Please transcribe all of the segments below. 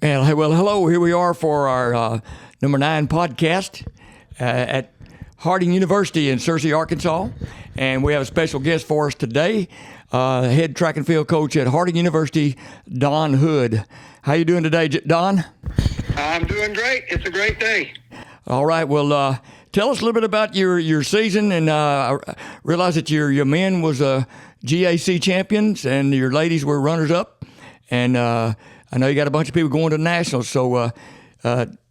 And well, hello. Here we are for our number 9 podcast at Harding University in Searcy, Arkansas, and we have a special guest for us today, head track and field coach at Harding University, Don Hood. How you doing today, Don? I'm doing great. It's a great day. All right. Well, tell us a little bit about your season, and I realize that your men was GAC champions, and your ladies were runners up, and I know you got a bunch of people going to the nationals, so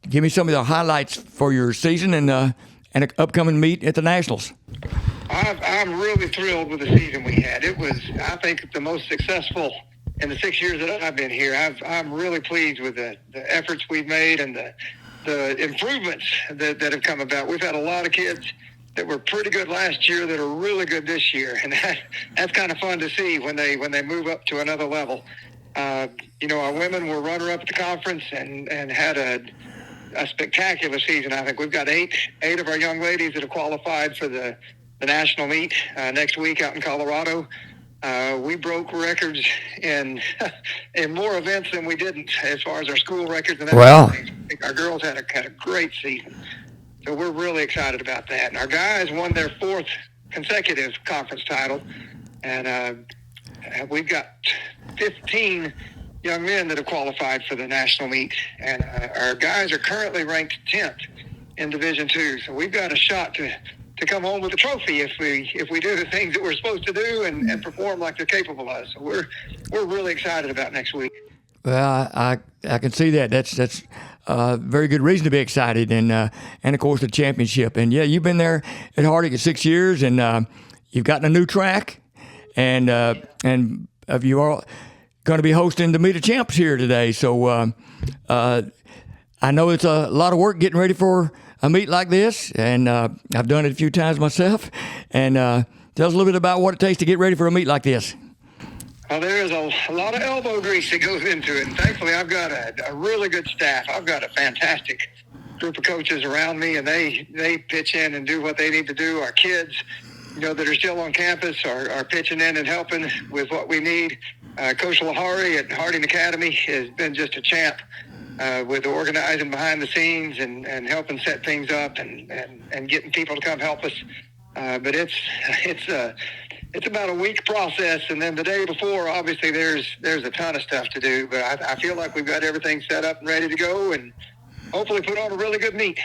give me some of the highlights for your season and an upcoming meet at the nationals. I'm really thrilled with the season we had. It was, I think, the most successful in the 6 years that I've been here. I'm really pleased with the efforts we've made and the improvements that have come about. We've had a lot of kids that were pretty good last year that are really good this year, and that's kind of fun to see when they move up to another level. Our women were runner-up at the conference and had a spectacular season. I think we've got eight of our young ladies that have qualified for the national meet next week out in Colorado. We broke records in more events than we didn't as far as our school records. And wow. I think our girls had a great season. So we're really excited about that. And our guys won their 4th consecutive conference title. And we've got 15 young men that have qualified for the national meet, and our guys are currently ranked 10th in Division II. So we've got a shot to come home with a trophy if we do the things that we're supposed to do and perform like they're capable of. So we're really excited about next week. Well, I can see that. That's a very good reason to be excited, and of course the championship. And yeah, you've been there at Harding for 6 years, and you've gotten a new track, and you are going to be hosting the Meet of Champs here today. So I know it's a lot of work getting ready for a meet like this, and I've done it a few times myself. And tell us a little bit about what it takes to get ready for a meet like this. Well, there is a lot of elbow grease that goes into it, and thankfully I've got a really good staff. I've got a fantastic group of coaches around me, and they pitch in and do what they need to do. Our kids, that are still on campus are pitching in and helping with what we need. Coach Lahari at Harding Academy has been just a champ with organizing behind the scenes and helping set things up and getting people to come help us. But it's about a week process, and then the day before, obviously, there's a ton of stuff to do. But I feel like we've got everything set up and ready to go, and hopefully put on a really good meet.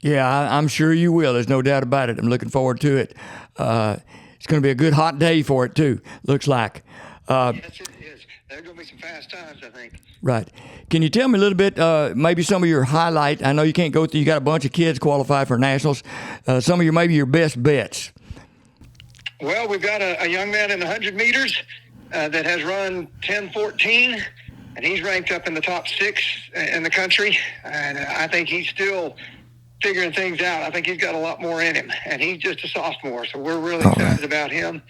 Yeah, I'm sure you will. There's no doubt about it. I'm looking forward to it. It's going to be a good hot day for it, too, looks like. Yes, it is. There are going to be some fast times, I think. Right. Can you tell me a little bit, maybe some of your highlight? I know you can't go through, you got a bunch of kids qualified for nationals. Some of maybe your best bets. Well, we've got a young man in the 100 meters that has run 10:14, and he's ranked up in the top 6 in the country. And I think he's still figuring things out. I think he's got a lot more in him, and he's just a sophomore, so we're really excited about him.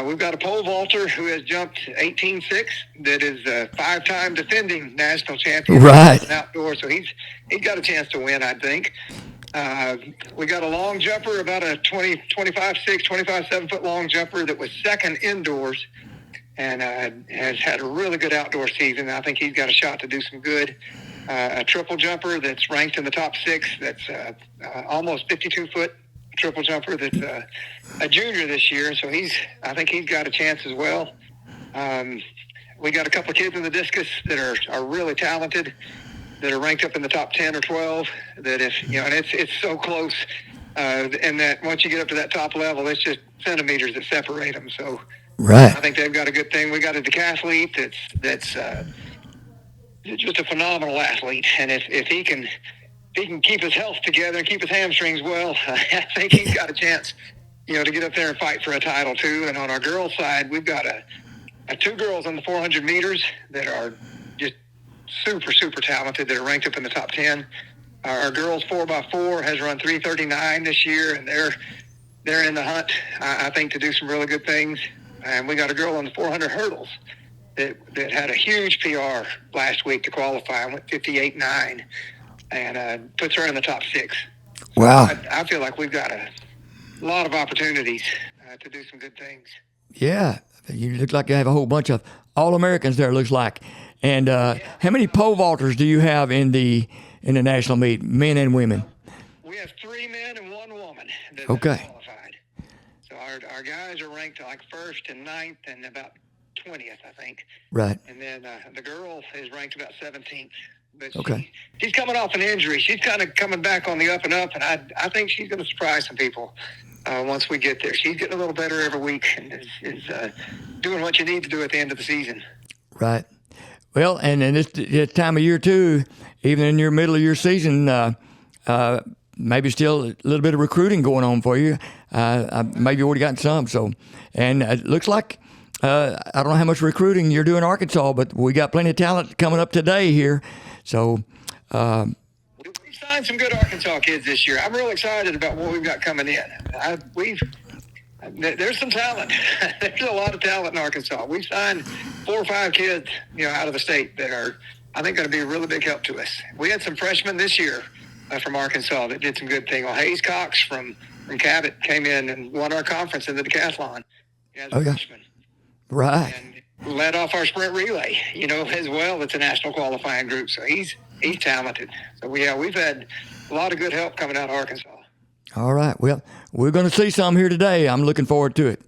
We've got a pole vaulter who has jumped 18.6 that is a 5-time defending national champion. Right. Outdoors, so he's got a chance to win, I think. We got a long jumper, about a 25.6, 25.7 foot long jumper that was second indoors and has had a really good outdoor season. I think he's got a shot to do some good. A triple jumper that's ranked in the top 6 that's almost 52-foot triple jumper that's a junior this year, so I think he's got a chance as well. We got a couple of kids in the discus that are really talented, that are ranked up in the top 10 or 12, that and it's so close, and that once you get up to that top level, it's just centimeters that separate them. So right. I think they've got a good thing. We got a decathlete that's just a phenomenal athlete, and if he can keep his health together and keep his hamstrings well, I think he's got a chance, to get up there and fight for a title too. And on our girls' side, we've got a 2 girls on the 400 meters that are just super, super talented, that are ranked up in the top 10. Our girls 4x4 has run 3:39 this year, and they're in the hunt, I think, to do some really good things. And we got a girl on the 400 hurdles that had a huge PR last week to qualify and went 58.9. And puts her in the top 6. Wow. I feel like we've got a lot of opportunities to do some good things. Yeah. You look like you have a whole bunch of All-Americans there, looks like. And how many pole vaulters do you have in the national meet, men and women? We have 3 men and 1 woman that Okay. qualified. So our guys are ranked like 1st and 9th and about 20th, I think. Right. And then the girl is ranked about 17th. But Okay. she's coming off an injury. She's kind of coming back on the up and up, and I think she's going to surprise some people once we get there. She's getting a little better every week and is doing what you need to do at the end of the season. Right. Well, and this time of year too, even in your middle of your season, maybe still a little bit of recruiting going on for you. Maybe you already gotten some. So, and it looks like I don't know how much recruiting you're doing in Arkansas, but we got plenty of talent coming up today here. So. We signed some good Arkansas kids this year. I'm real excited about what we've got coming in. There's some talent. There's a lot of talent in Arkansas. We've signed 4 or 5 kids, out of the state that are, I think, going to be a really big help to us. We had some freshmen this year from Arkansas that did some good things. Well, Hayes Cox from Cabot came in and won our conference in the decathlon as a freshman. Right. And led off our sprint relay, as well. It's a national qualifying group, so he's talented. So we've had a lot of good help coming out of Arkansas. All right. Well, we're going to see some here today. I'm looking forward to it.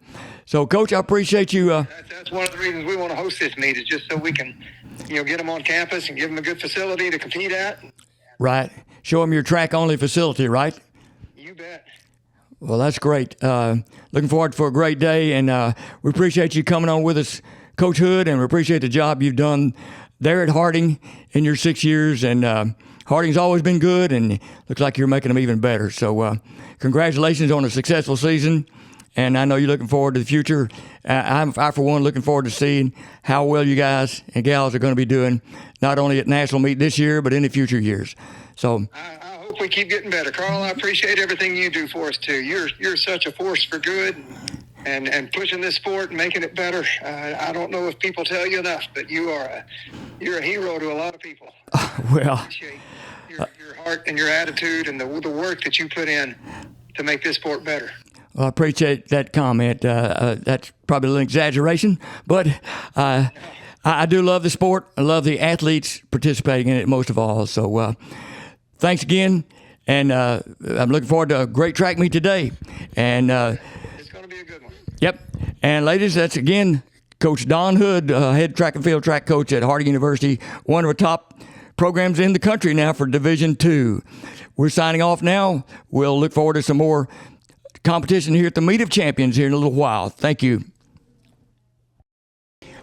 So, Coach, I appreciate you. That's one of the reasons we want to host this meet, is just so we can, get them on campus and give them a good facility to compete at. Right. Show them your track-only facility, right? You bet. Well, that's great. Looking forward for a great day, and we appreciate you coming on with us, Coach Hood, and we appreciate the job you've done there at Harding in your 6 years. And Harding's always been good, and looks like you're making them even better. So congratulations on a successful season, and I know you're looking forward to the future. I, for one, looking forward to seeing how well you guys and gals are going to be doing, not only at National Meet this year, but in the future years. So I hope we keep getting better. Carl, I appreciate everything you do for us, too. You're such a force for good and pushing this sport and making it better. I don't know if people tell you enough, but you're a hero to a lot of people. Well, I appreciate your heart and your attitude and the work that you put in to make this sport better. Well, I appreciate that comment. That's probably a little exaggeration, but I do love the sport. I love the athletes participating in it most of all. So thanks again, and I'm looking forward to a great track meet today. And it's going to be a good one. Yep. And ladies, that's again Coach Don Hood, head track and field track coach at Harding University, one of the top programs in the country now for Division II. We're signing off now. We'll look forward to some more competition here at the Meet of Champions here in a little while. Thank you.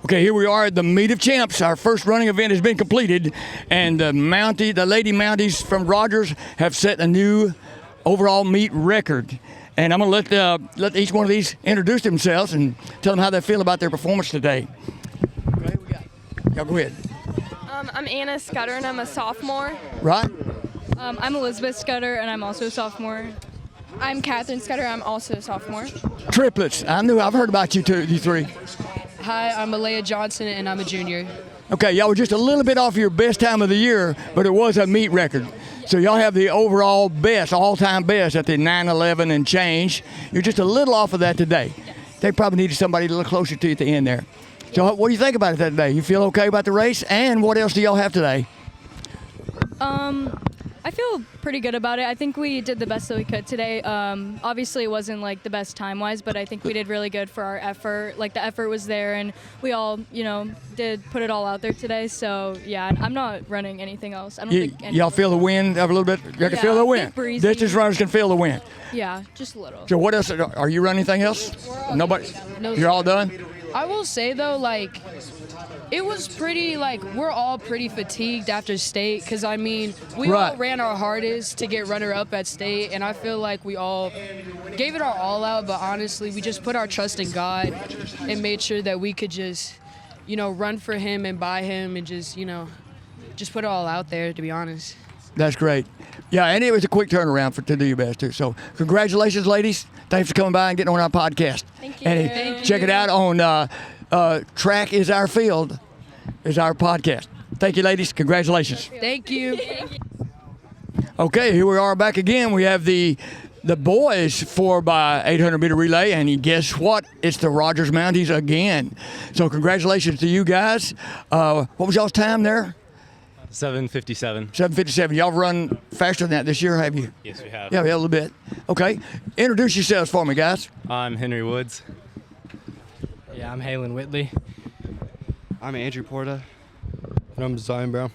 Okay, here we are at the Meet of Champs. Our first running event has been completed, and the Lady Mounties from Rogers have set a new overall meet record. And I'm going to let each one of these introduce themselves and tell them how they feel about their performance today. Okay, y'all go ahead. I'm Anna Scudder, and I'm a sophomore. Right. I'm Elizabeth Scudder, and I'm also a sophomore. I'm Catherine Scudder. I'm also a sophomore. Triplets. I've heard about you three. Hi, I'm Alea Johnson, and I'm a junior. Okay, y'all were just a little bit off your best time of the year, but it was a meet record. So y'all have the overall best, all-time best at the 9:11 and change. You're just a little off of that today. They probably needed somebody a little closer to you at the end there. So what do you think about it today? You feel okay about the race? And what else do y'all have today? I feel pretty good about it. I think we did the best that we could today. Obviously, it wasn't like the best time-wise, but I think we did really good for our effort. Like, the effort was there, and we all, did put it all out there today. So, yeah, I'm not running anything else. I don't think y'all feel the wind a little bit? You can feel the wind. Distance runners can feel the wind. Yeah, just a little. So what else? Are you running anything else? Nobody? No, you're all done? I will say, though, it was pretty, we're all pretty fatigued after state because, we all ran our hardest to get runner-up at state, and I feel like we all gave it our all out, but honestly, we just put our trust in God and made sure that we could just, run for him and by him and just put it all out there, to be honest. That's great. Yeah, and it was a quick turnaround to do your best, too. So congratulations, ladies. Thanks for coming by and getting on our podcast. Thank you. And check it out on Track is Our Field is our podcast. Thank you, ladies. Congratulations. Thank you. Okay, here we are back again. We have the the boys 4x800 meter relay, and guess what? It's the Rogers Mounties again. So congratulations to you guys. What was y'all's time there? 7:57. 7:57. Y'all run faster than that this year, have you? Yes, we have. Yeah, a little bit. Okay. Introduce yourselves for me, guys. I'm Henry Woods. Yeah, I'm Halen Whitley. I'm Andrew Porta. And I'm Zion Brown.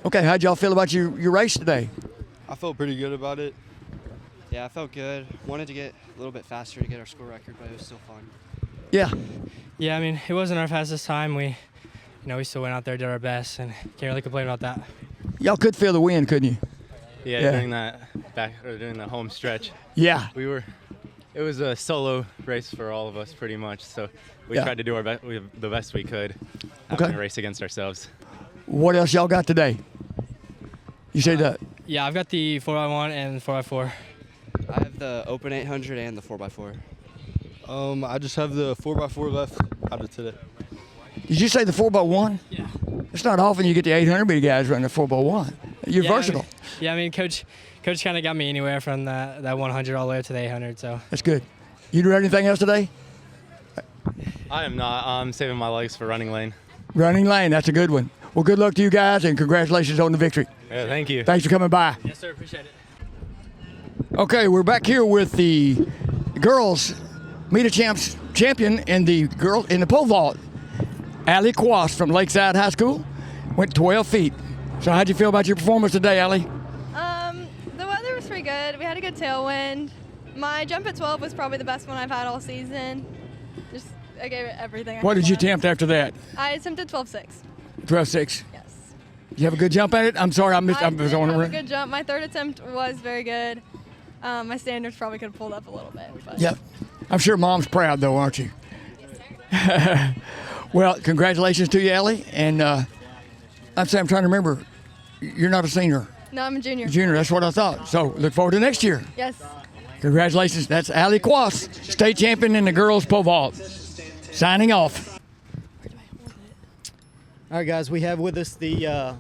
Okay, how'd y'all feel about your race today? I felt pretty good about it. Yeah, I felt good. Wanted to get a little bit faster to get our score record, but it was still fun. Yeah. Yeah, I mean, it wasn't our fastest time. We still went out there, did our best, and can't really complain about that. Y'all could feel the wind, couldn't you? Yeah, during the home stretch. Yeah. It was a solo race for all of us pretty much, so we tried to do the best we could, having a race against ourselves. What else y'all got today? You say that? Yeah, I've got the 4x1 and 4x4. I have the open 800 and the 4x4. I just have the 4x4 left out of today. Did you say the 4x1? Yeah. It's not often you get the 800 meter guys running the 4x1. You're versatile. I mean, Coach kind of got me anywhere from that 100 all the way up to the 800. So that's good. You do anything else today? I am not. I'm saving my legs for running lane. Running lane, that's a good one. Well, good luck to you guys, and congratulations on the victory. Yeah, thank you. Thanks for coming by. yes, sir. Appreciate it. Okay, we're back here with the girls meet champion in the pole vault. Allie Quast from Lakeside High School went 12 feet. So how'd you feel about your performance today, Allie? The weather was pretty good. We had a good tailwind. My jump at 12 was probably the best one I've had all season. I gave it everything. What did you attempt after that? I attempted 12.6. 12.6. Yes. You have a good jump at it? I'm sorry, I was on the have a ring. good jump. My third attempt was very good. My standards probably could have pulled up a little bit. But. Yep. I'm sure Mom's proud, though, aren't you? Well, congratulations to you, Allie. And I'm trying to remember, you're not a senior. No, I'm a junior. Junior, that's what I thought. So look forward to next year. Yes. Congratulations. That's Allie Quast, state champion in the girls pole vault. Signing off. All right, guys, we have with us the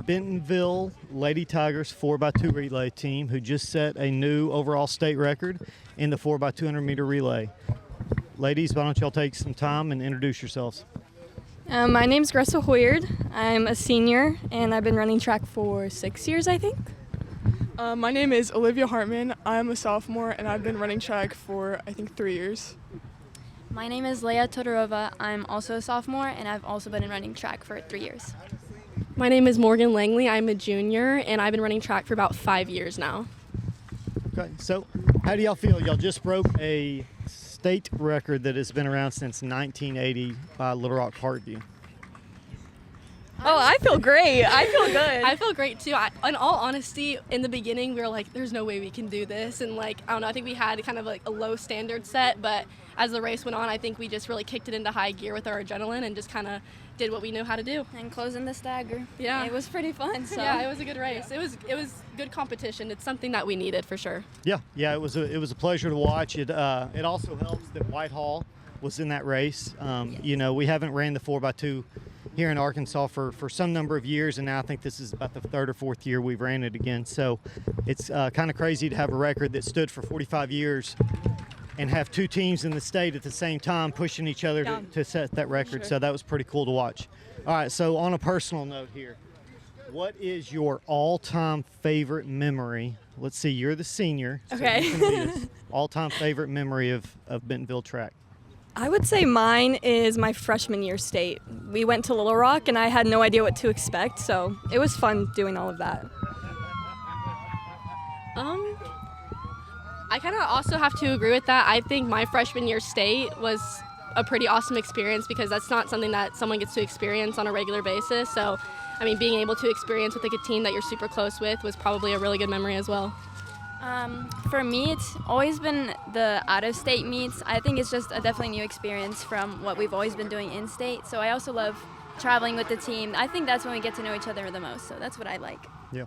Bentonville Lady Tigers 4x2 relay team who just set a new overall state record in the 4x200 meter relay. Ladies, why don't y'all take some time and introduce yourselves? My name's Gressa Hoyard. I'm a senior, and I've been running track for 6 years, I think. My name is Olivia Hartman. I'm a sophomore, and I've been running track for, I think, 3 years. My name is Leia Todorova. I'm also a sophomore, and I've also been running track for 3 years. My name is Morgan Langley. I'm a junior, and I've been running track for about 5 years now. Okay, so how do y'all feel? Y'all just broke a state record that has been around since 1980 by Little Rock Parkview. Oh, I feel great. I feel good. I feel great too. In all honesty, in the beginning, we were like, there's no way we can do this. And I don't know, I think we had kind of like a low standard set, but as the race went on, I think we just really kicked it into high gear with our adrenaline and just kind of did what we knew how to do. And closing the stagger. Yeah. It was pretty fun. So. Yeah, it was a good race. It was good competition. It's something that we needed for sure. Yeah, it was a pleasure to watch. It also helps that Whitehall was in that race. Yes. We haven't ran the 4x2 here in Arkansas for some number of years, and now I think this is about the third or fourth year we've ran it again. So it's kind of crazy to have a record that stood for 45 years and have two teams in the state at the same time pushing each other to set that record. Sure. So that was pretty cool to watch. All right, so on a personal note here, what is your all-time favorite memory? Let's see, you're the senior. So Okay. you can lead us. All-time favorite memory of Bentonville track. I would say mine is my freshman year state. We went to Little Rock, and I had no idea what to expect, so it was fun doing all of that. I kind of also have to agree with that. I think my freshman year state was a pretty awesome experience because that's not something that someone gets to experience on a regular basis. So, I mean, being able to experience with like a team that you're super close with was probably a really good memory as well. For me, it's always been the out-of-state meets. I think it's just a definitely new experience from what we've always been doing in-state. So I also love traveling with the team. I think that's when we get to know each other the most. So that's what I like. Yeah.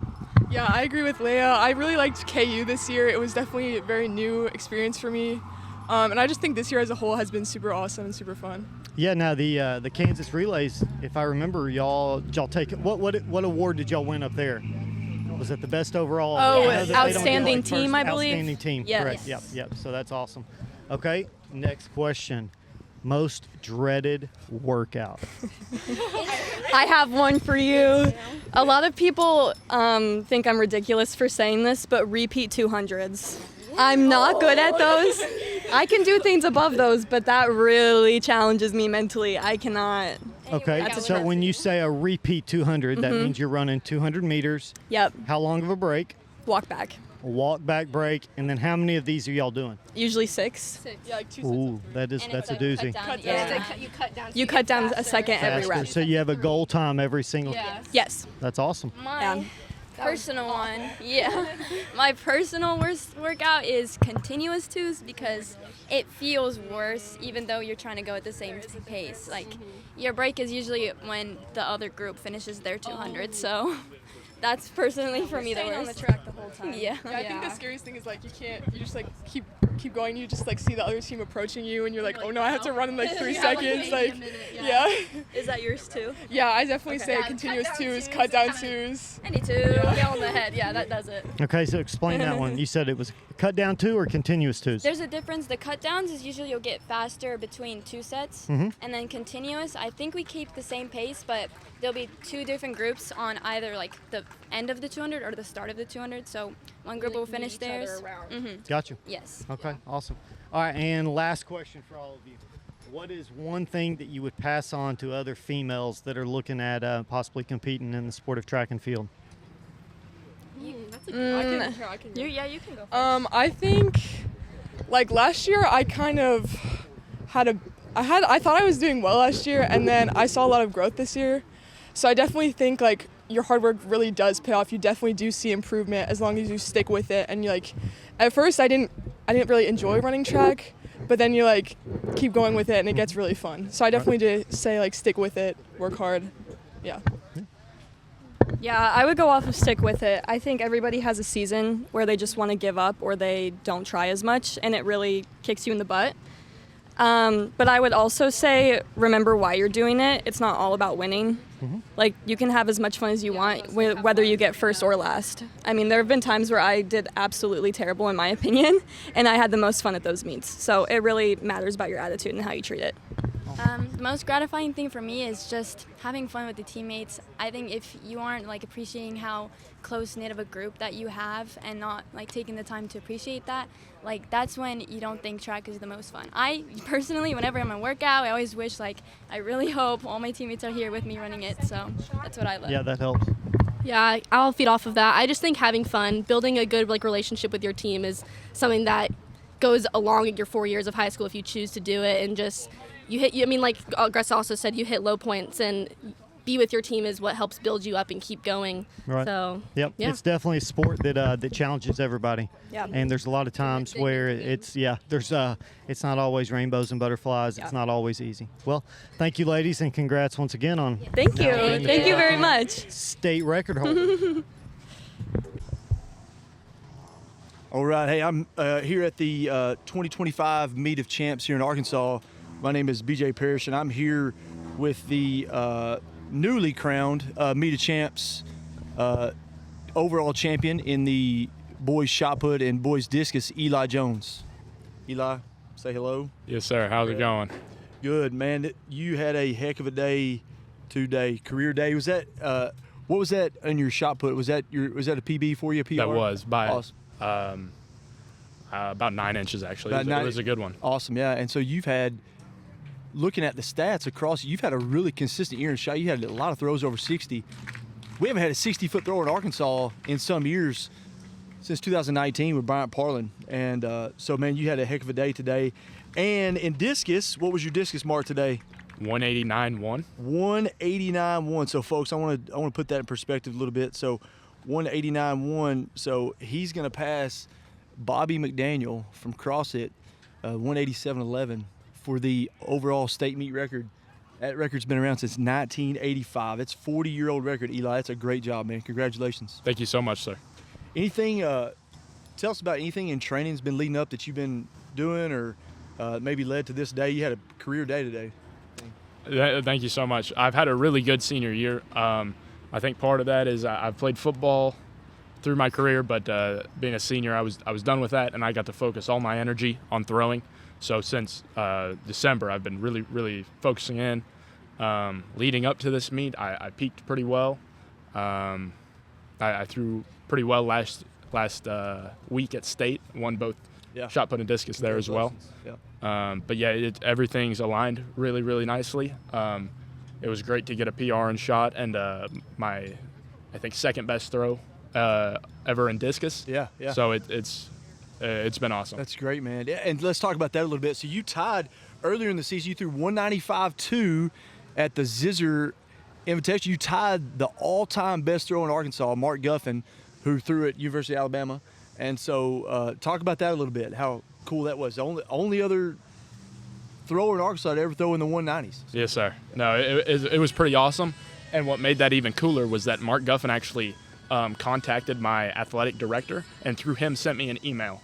Yeah, I agree with Leia. I really liked KU this year. It was definitely a very new experience for me. And I just think this year as a whole has been super awesome and super fun. Yeah, now the Kansas Relays, if I remember, y'all take what award did y'all win up there? Was it the best overall? Oh, I know that they don't get, outstanding team, I believe. Outstanding team, Yes. correct. Yep. So that's awesome. Okay, next question. Most dreaded workout. I have one for you. A lot of people think I'm ridiculous for saying this, but repeat 200s. I'm not good at those. I can do things above those, but that really challenges me mentally. I cannot. Okay, so when you say a repeat 200, that means you're running 200 meters. Yep. How long of a break? Walk back. A walk back break, and then how many of these are y'all doing? Usually 6. Yeah, like 2 Ooh, that's a doozy. You cut down a second every Faster. rep. So you have a goal time every single. Yes. That's awesome. My personal one, my personal worst workout is continuous twos because it feels worse even though you're trying to go at the same pace. Like your break is usually when the other group finishes their 200, so that's personally for me the worst. on the track the whole time. Yeah. I think the scariest thing is like you just like keep going. You just like see the other team approaching you, and you're like, oh no, I have to run in like 3 seconds. Like, yeah. Is that yours too? Yeah, I definitely say continuous twos, cut down twos. Any two, nail on the head. Yeah, that does it. Okay, so explain that one. You said it was cut down 2 or continuous 2s? There's a difference. The cut downs is usually you'll get faster between 2 sets, and then continuous, I think we keep the same pace, but there'll be 2 different groups on either like the end of the 200 or the start of the 200. So one group will finish theirs. Got you. Yes. Okay, awesome. All right, and last question for all of you. What is one thing that you would pass on to other females that are looking at possibly competing in the sport of track and field? That's a good. I can go. You can go. I think like last year I kind of I thought I was doing well last year, and then I saw a lot of growth this year. So I definitely think like your hard work really does pay off. You definitely do see improvement as long as you stick with it. And you like, at first I didn't really enjoy running track, but then you like keep going with it and it gets really fun. So I definitely do say like stick with it, work hard. Yeah. Yeah, I would go off of stick with it. I think everybody has a season where they just want to give up or they don't try as much, and it really kicks you in the butt. But I would also say remember why you're doing it. It's not all about winning. Like, you can have as much fun as you want, whether you get first or last. I mean, there have been times where I did absolutely terrible, in my opinion, and I had the most fun at those meets. So it really matters about your attitude and how you treat it. The most gratifying thing for me is just having fun with the teammates. I think if you aren't like appreciating how close-knit of a group that you have and not like taking the time to appreciate that, like that's when you don't think track is the most fun. I personally, whenever I'm on workout, I always wish like I really hope all my teammates are here with me running it. So that's what I love. Yeah, that helps. Yeah, I'll feed off of that. I just think having fun, building a good like relationship with your team is something that goes along your 4 years of high school if you choose to do it, and just I mean, like Gus also said, you hit low points, and be with your team is what helps build you up and keep going. Right. So, yep. Yeah. It's definitely a sport that challenges everybody. Yeah. And there's a lot of times where it's not always rainbows and butterflies. It's not always easy. Well, thank you, ladies, and congrats once again on. Thank you. Thank you very much. State record holder. All right. Hey, I'm here at the 2025 Meet of Champs here in Arkansas. My name is BJ Parrish, and I'm here with the newly crowned Meet of Champs overall champion in the boys shot put and boys discus, Eli Jones. Eli, say hello. Yes, sir. How's it going? Good, man. You had a heck of a day today, career day. Was that what was that in your shot put? Was that a PB for you? A PR? That was by awesome. About 9 inches actually. It was a good one. Awesome, yeah. And so you've had, looking at the stats across, you've had a really consistent year in shot. You had a lot of throws over 60. We haven't had a 60-foot thrower in Arkansas in some years, since 2019 with Bryant Parlin. And so, man, you had a heck of a day today. And in discus, what was your discus mark today? 189.1. 189.1. So, folks, I want to put that in perspective a little bit. So, 189.1. So he's going to pass Bobby McDaniel from CrossFit, 187.11 for the overall state meet record. That record's been around since 1985. It's a 40-year-old record, Eli. That's a great job, man. Congratulations. Thank you so much, sir. Anything, tell us about anything in training that's been leading up that you've been doing or maybe led to this day. You had a career day today. Thank you so much. I've had a really good senior year. I think part of that is I've played football through my career, but being a senior, I was done with that, and I got to focus all my energy on throwing. So since December, I've been really focusing in. Leading up to this meet, I peaked pretty well. I threw pretty well last week at state. Won both shot put and discus there as well. But yeah, everything's aligned really nicely. It was great to get a PR in shot and my, I think, second best throw ever in discus. Yeah. So it's been awesome. That's great, man. Yeah, and let's talk about that a little bit. So you tied earlier in the season. You threw 195.2 at the Zizzer Invitational. You tied the all-time best thrower in Arkansas, Mark Guffin, who threw at University of Alabama. And so talk about that a little bit, how cool that was. The only other thrower in Arkansas to ever throw in the 190s. Yes, sir. No, it was pretty awesome. And what made that even cooler was that Mark Guffin actually contacted my athletic director, and through him sent me an email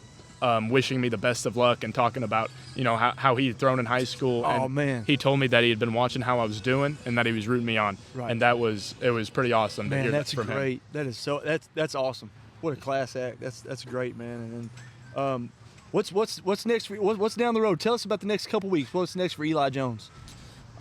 wishing me the best of luck and talking about, how he had thrown in high school. Oh, and man. He told me that he had been watching how I was doing and that he was rooting me on. Right. And it was pretty awesome to hear that's that from great. him. That is that's awesome. What a class act. That's great, man. And what's next for what's down the road? Tell us about the next couple weeks. What's next for Eli Jones?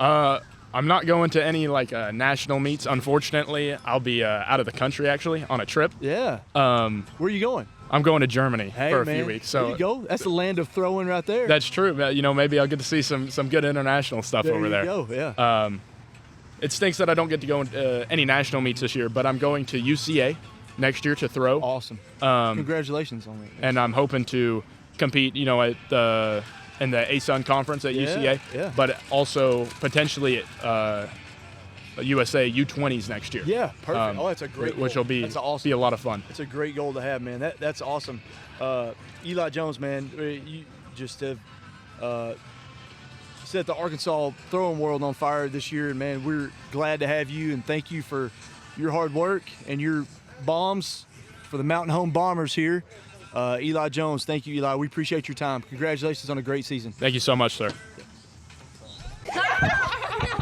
I'm not going to any national meets, unfortunately. I'll be out of the country actually on a trip. Yeah. Where are you going? I'm going to Germany for a man, few weeks. So there you go. That's the land of throwing right there. That's true. Maybe I'll get to see some good international stuff over there. There you go. Yeah. It stinks that I don't get to go any national meets this year, but I'm going to UCA next year to throw. Awesome. Congratulations on that. And I'm hoping to compete, in the ASUN conference at UCA, but also potentially at USA U20s next year. Yeah, perfect. That's a great goal. Which will be a lot of fun. It's a great goal to have, man. That's awesome. Eli Jones, man, you just have set the Arkansas throwing world on fire this year, and man, we're glad to have you, and thank you for your hard work and your bombs for the Mountain Home Bombers here. Eli Jones, thank you, Eli. We appreciate your time. Congratulations on a great season. Thank you so much, sir.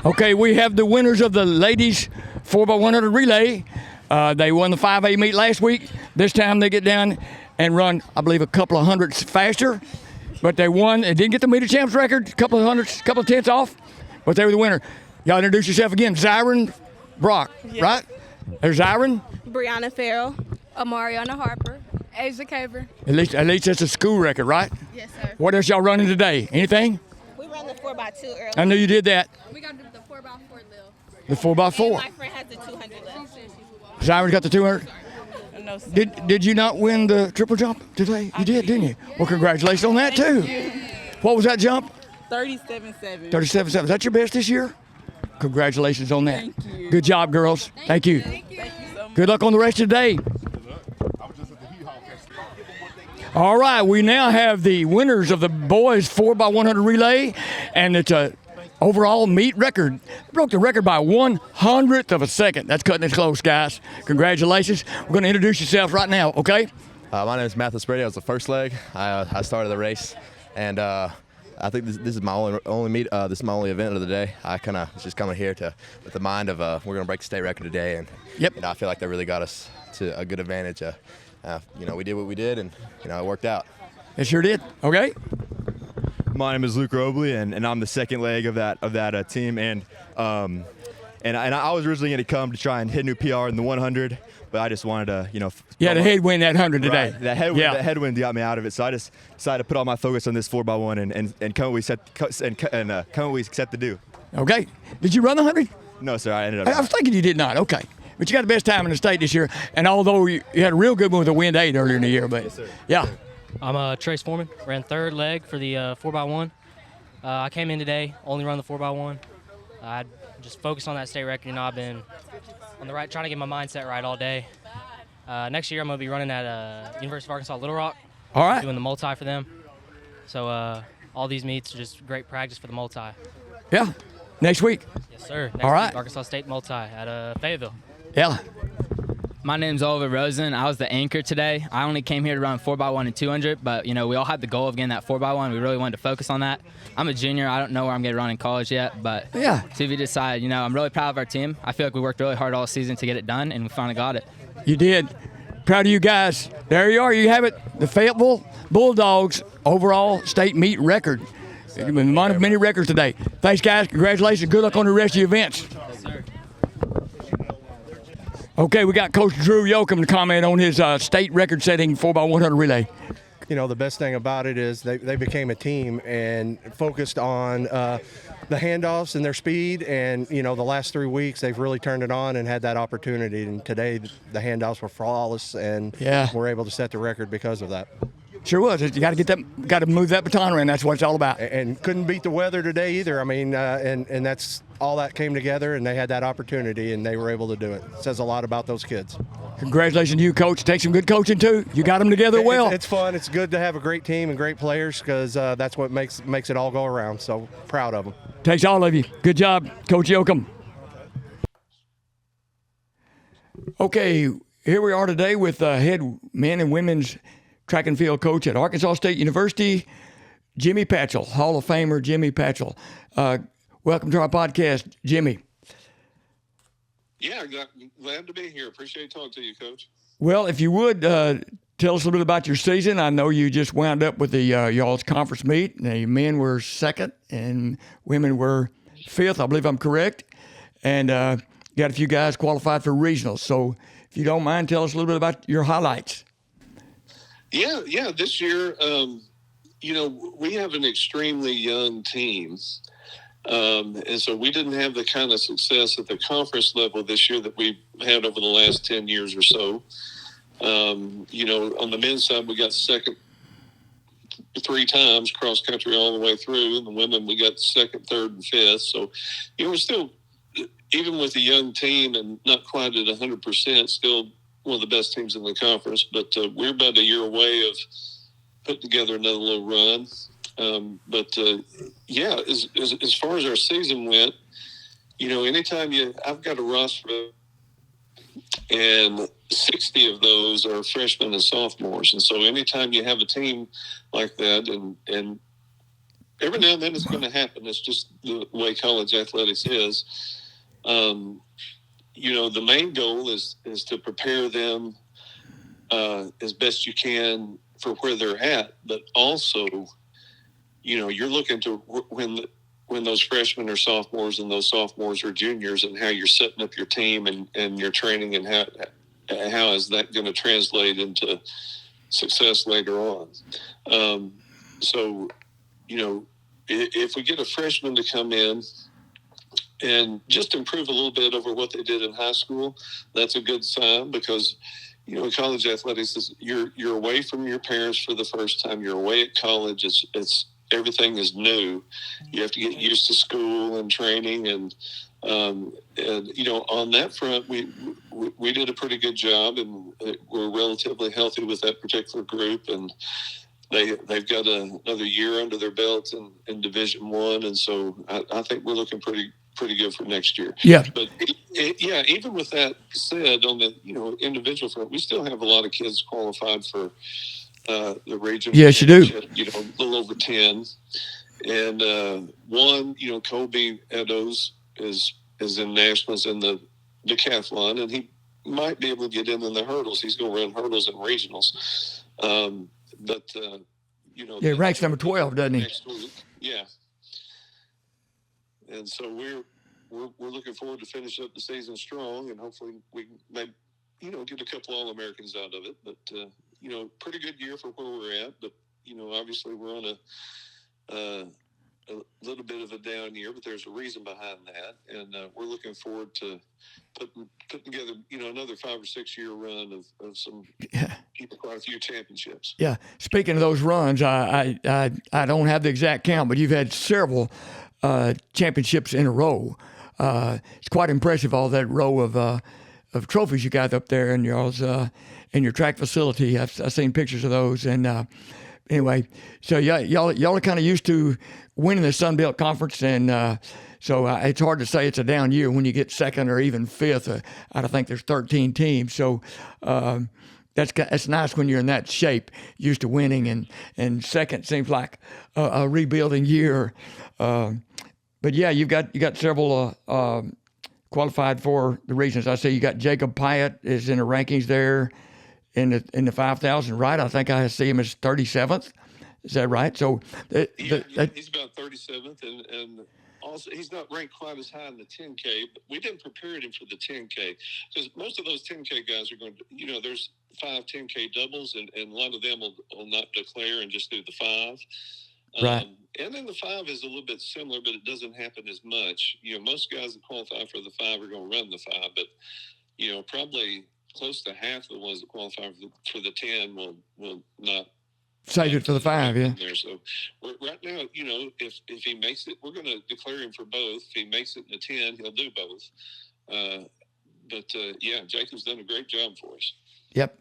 Okay, we have the winners of the ladies 4x100 relay. They won the 5A meet last week. This time they get down and run, I believe, a couple of hundredths faster. But they won. They didn't get the meet of champs record, a couple of hundredths, couple of tenths off, but they were the winner. Y'all introduce yourself again. Zyron Brock, right? There's Zyron. Brianna Farrell. Amariana Harper. Asia Caver. At least that's a school record, right? Yes, sir. What else y'all running today? Anything? We ran the 4x2 earlier. I knew you did that. We got to do the 4x4 Lil. The 4x4. And my friend has the 200 left. Zyron's got the 200. No, sir. Did you not win the triple jump today? You did, didn't you? Well, congratulations on that too. What was that jump? 37.7. 37.7. Is that your best this year? Congratulations on that. Thank you. Good job, girls. Thank you. Thank you so much. Good luck on the rest of the day. All right, we now have the winners of the boys 4x100 relay, and it's a overall meet record. Broke the record by 1/100th of a second. That's cutting it close, guys. Congratulations. We're going to introduce yourself right now, okay? My name is Mathis Brady. I was the first leg. I started the race, and I think this is my only meet. This is my only event of the day. I kind of was just coming here with the mind of we're going to break the state record today, and I feel like that really got us to a good advantage. We did what we did, and it worked out. It sure did. Okay. My name is Luke Robley, and I'm the second leg of that team. And I was originally going to come to try and hit a new PR in the 100, but I just wanted to, the headwind that 100 today. Right. That headwind got me out of it, so I just decided to put all my focus on this 4x1 and come what we set to do. Okay. Did you run the 100? No, sir. I ended up. I was thinking you did not. Okay. But you got the best time in the state this year, and although you had a real good one with a wind 8 earlier in the year, but yes, sir. Yeah. I'm Trace Foreman, ran third leg for the 4x1. I came in today, only run the 4x1. I just focused on that state record. I've been on the right, trying to get my mindset right all day. Next year I'm going to be running at University of Arkansas Little Rock. All right. Doing the multi for them. So all these meets are just great practice for the multi. Yeah. Next week. Yes, sir. Next all right. week, Arkansas State multi at Fayetteville. Yeah. My name's Oliver Rosen. I was the anchor today. I only came here to run 4x1 and 200, but we all had the goal of getting that 4x1. We really wanted to focus on that. I'm a junior. I don't know where I'm going to run in college yet, but to be decided. I'm really proud of our team. I feel like we worked really hard all season to get it done, and we finally got it. You did. Proud of you guys. There you are. You have it. The Fayetteville Bulldogs overall state meet record. One of many records today. Thanks, guys. Congratulations. Good luck on the rest of your events. Okay, we got Coach Drew Yoakum to comment on his state record-setting 4x100 relay. You know, the best thing about it is they became a team and focused on the handoffs and their speed. And, you know, the last 3 weeks they've really turned it on and had that opportunity. And today the handoffs were flawless, and we're able to set the record because of that. Sure was. You got to move that baton around. That's what it's all about. And couldn't beat the weather today either. I mean, and that's all that came together, and they had that opportunity, and they were able to do it. It says a lot about those kids. Congratulations to you, Coach. Take some good coaching, too. You got them together well. It's fun. It's good to have a great team and great players, because that's what makes it all go around. So proud of them. Takes all of you. Good job, Coach Yoakum. Okay, here we are today with head men and women's track and field coach at Arkansas State University, Jimmy Patchell, Hall of Famer Jimmy Patchell. Welcome to our podcast, Jimmy. Yeah, glad to be here. Appreciate talking to you, Coach. Well, if you would, tell us a little bit about your season. I know you just wound up with the y'all's conference meet. The men were second and women were fifth. I believe I'm correct. And got a few guys qualified for regionals. So if you don't mind, tell us a little bit about your highlights. Yeah. This year, you know, we have an extremely young team. And so we didn't have the kind of success at the conference level this year that we've had over the last 10 years or so. You know, on the men's side, we got second 3 times cross country all the way through. And the women, we got second, third, and fifth. So, you know, we're still, even with a young team and not quite at 100%, still one of the best teams in the conference. But we're about a year away of putting together another little run. Yeah, as far as our season went, you know, anytime I've got a roster and 60 of those are freshmen and sophomores. And so anytime you have a team like that, and every now and then it's going to happen. It's just the way college athletics is. You know, the main goal is to prepare them as best you can for where they're at, but also, you know, you're looking to when those freshmen are sophomores and those sophomores are juniors, and how you're setting up your team and your training, and how is that going to translate into success later on. So, you know, if we get a freshman to come in and just improve a little bit over what they did in high school, that's a good sign, because, you know, in college athletics, you're away from your parents for the first time. You're away at college. It's everything is new. You have to get used to school and training, and you know, on that front, we did a pretty good job, and we're relatively healthy with that particular group, and they've got another year under their belt in Division I, and so I think we're looking pretty good for next year. Yeah. But yeah, even with that said, on the, you know, individual front, we still have a lot of kids qualified for the regional. Yes, you do. You know, a little over 10, and one, you know, Colby Eddowes is in nationals in the decathlon, and he might be able to get in the hurdles. He's going to run hurdles and regionals. You know, yeah, ranks number 12, doesn't he? Next week. Yeah. And so we're looking forward to finish up the season strong, and hopefully we may, you know, get a couple All-Americans out of it. But you know, pretty good year for where we're at. But you know, obviously we're on a little bit of a down year, but there's a reason behind that, and we're looking forward to putting together, you know, another 5 or 6 year run of some quite a few championships. Yeah. Speaking of those runs, I don't have the exact count, but you've had several championships in a row. It's quite impressive, all that row of trophies you got up there in y'all's in your track facility. I've seen pictures of those, and anyway, so y'all are kind of used to winning the Sun Belt Conference, and so it's hard to say it's a down year when you get second or even fifth. I think there's 13 teams, so that's nice when you're in that shape, used to winning, and second seems like a rebuilding year. But yeah, you got several qualified for the regions. I see you got Jacob Pyatt is in the rankings there, in the 5,000, right? I think I see him as 37th. Is that right? So he's about 37th, and also he's not ranked quite as high in the 10K. But we didn't prepare him for the 10K because most of those 10K guys are going to, there's 5 10K doubles, and a lot of them will not declare and just do the 5. Right. And then the 5 is a little bit similar, but it doesn't happen as much. Most guys that qualify for the 5 are going to run the 5, but probably close to half of the ones that qualify for the 10 will not save it for the 5. Yeah. There. So right now, if he makes it, we're going to declare him for both. If he makes it in the 10, he'll do both. But Jacob's done a great job for us. Yep.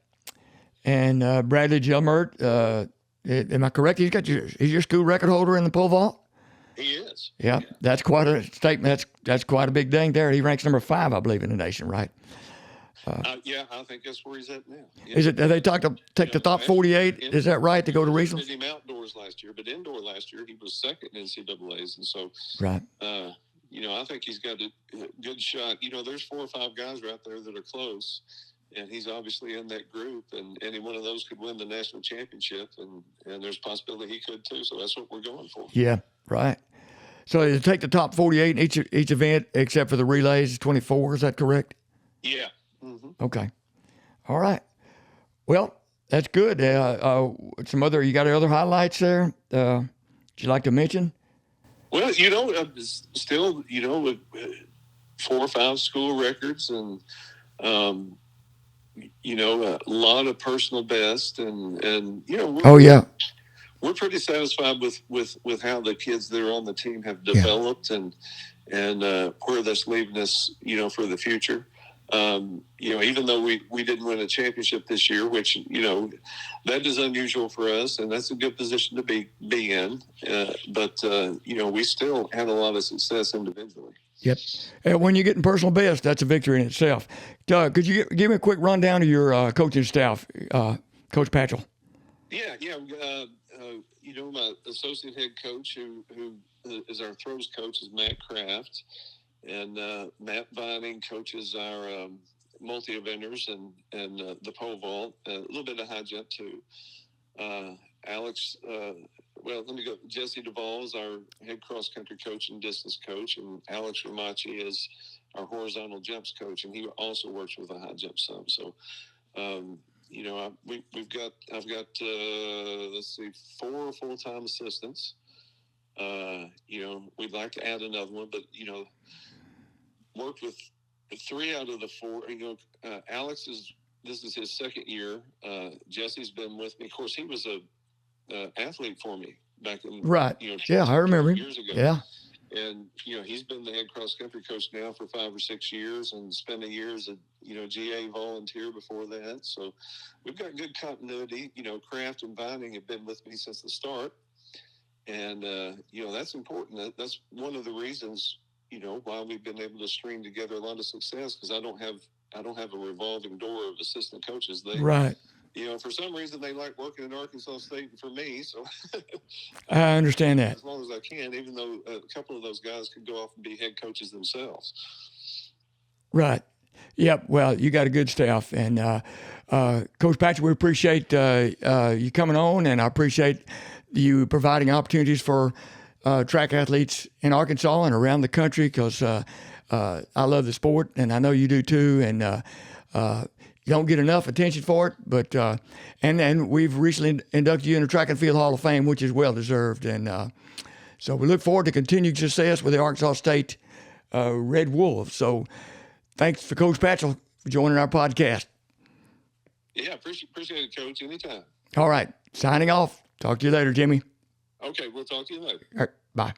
And Bradley Gilmert, am I correct? He's your school record holder in the pole vault? He is. Yeah, that's quite a statement. That's quite a big thing there. He ranks number 5, I believe, in the nation, right? Yeah, I think that's where he's at now. Yeah. Is it? They talked to take the top 48? Is that right to go to regionals? Did him outdoors last year, but indoor last year he was second in NCAA's, and so right. I think he's got a good shot. There's 4 or 5 guys right there that are close. And he's obviously in that group, and any one of those could win the national championship, and there's a possibility he could too. So that's what we're going for. Yeah, right. So you take the top 48 in each event, except for the relays, 24. Is that correct? Yeah. Mm-hmm. Okay. All right. Well, that's good. You got other highlights there? Would you like to mention? Well, still, 4 or 5 school records, and a lot of personal best, and we're pretty satisfied with how the kids that are on the team have developed, and where that's leaving us, for the future. Even though we didn't win a championship this year, which that is unusual for us, and that's a good position to be in. But we still had a lot of success individually. Yep. When you're getting personal best, that's a victory in itself. Doug, could you give me a quick rundown of your coaching staff, Coach Patchell? Yeah. My associate head coach, who is our throws coach, is Matt Kraft, and Matt Vining coaches our multi-eventers and the pole vault, a little bit of high jump too. Alex. Let me go. Jesse Duvall is our head cross-country coach and distance coach, and Alex Ramachi is our horizontal jumps coach, and he also works with a high jump some. So, I've got 4 full-time assistants. We'd like to add another one, but worked with 3 out of the 4. Alex this is his second year. Jesse's been with me. Of course, he was a athlete for me back in right. I remember him. Years ago. Yeah. And he's been the head cross country coach now for 5 or 6 years, and spent a year as a GA volunteer before that. So we've got good continuity. Kraft and Vining have been with me since the start, and that's important. That's one of the reasons why we've been able to string together a lot of success, because I don't have a revolving door of assistant coaches. Right. For some reason they like working in Arkansas State for me, so I understand that. As long as I can, even though a couple of those guys could go off and be head coaches themselves. Right. Yep. Well, you got a good staff, and Coach Patchell, we appreciate you coming on, and I appreciate you providing opportunities for track athletes in Arkansas and around the country, because I love the sport, and I know you do too, and you don't get enough attention for it, but and we've recently inducted you in the Track and Field Hall of Fame, which is well deserved, and so we look forward to continued success with the Arkansas State Red Wolves. So thanks for Coach Patchell for joining our podcast. Yeah, appreciate it, Coach. Anytime. All right, signing off. Talk to you later, Jimmy. Okay, we'll talk to you later. All right, bye.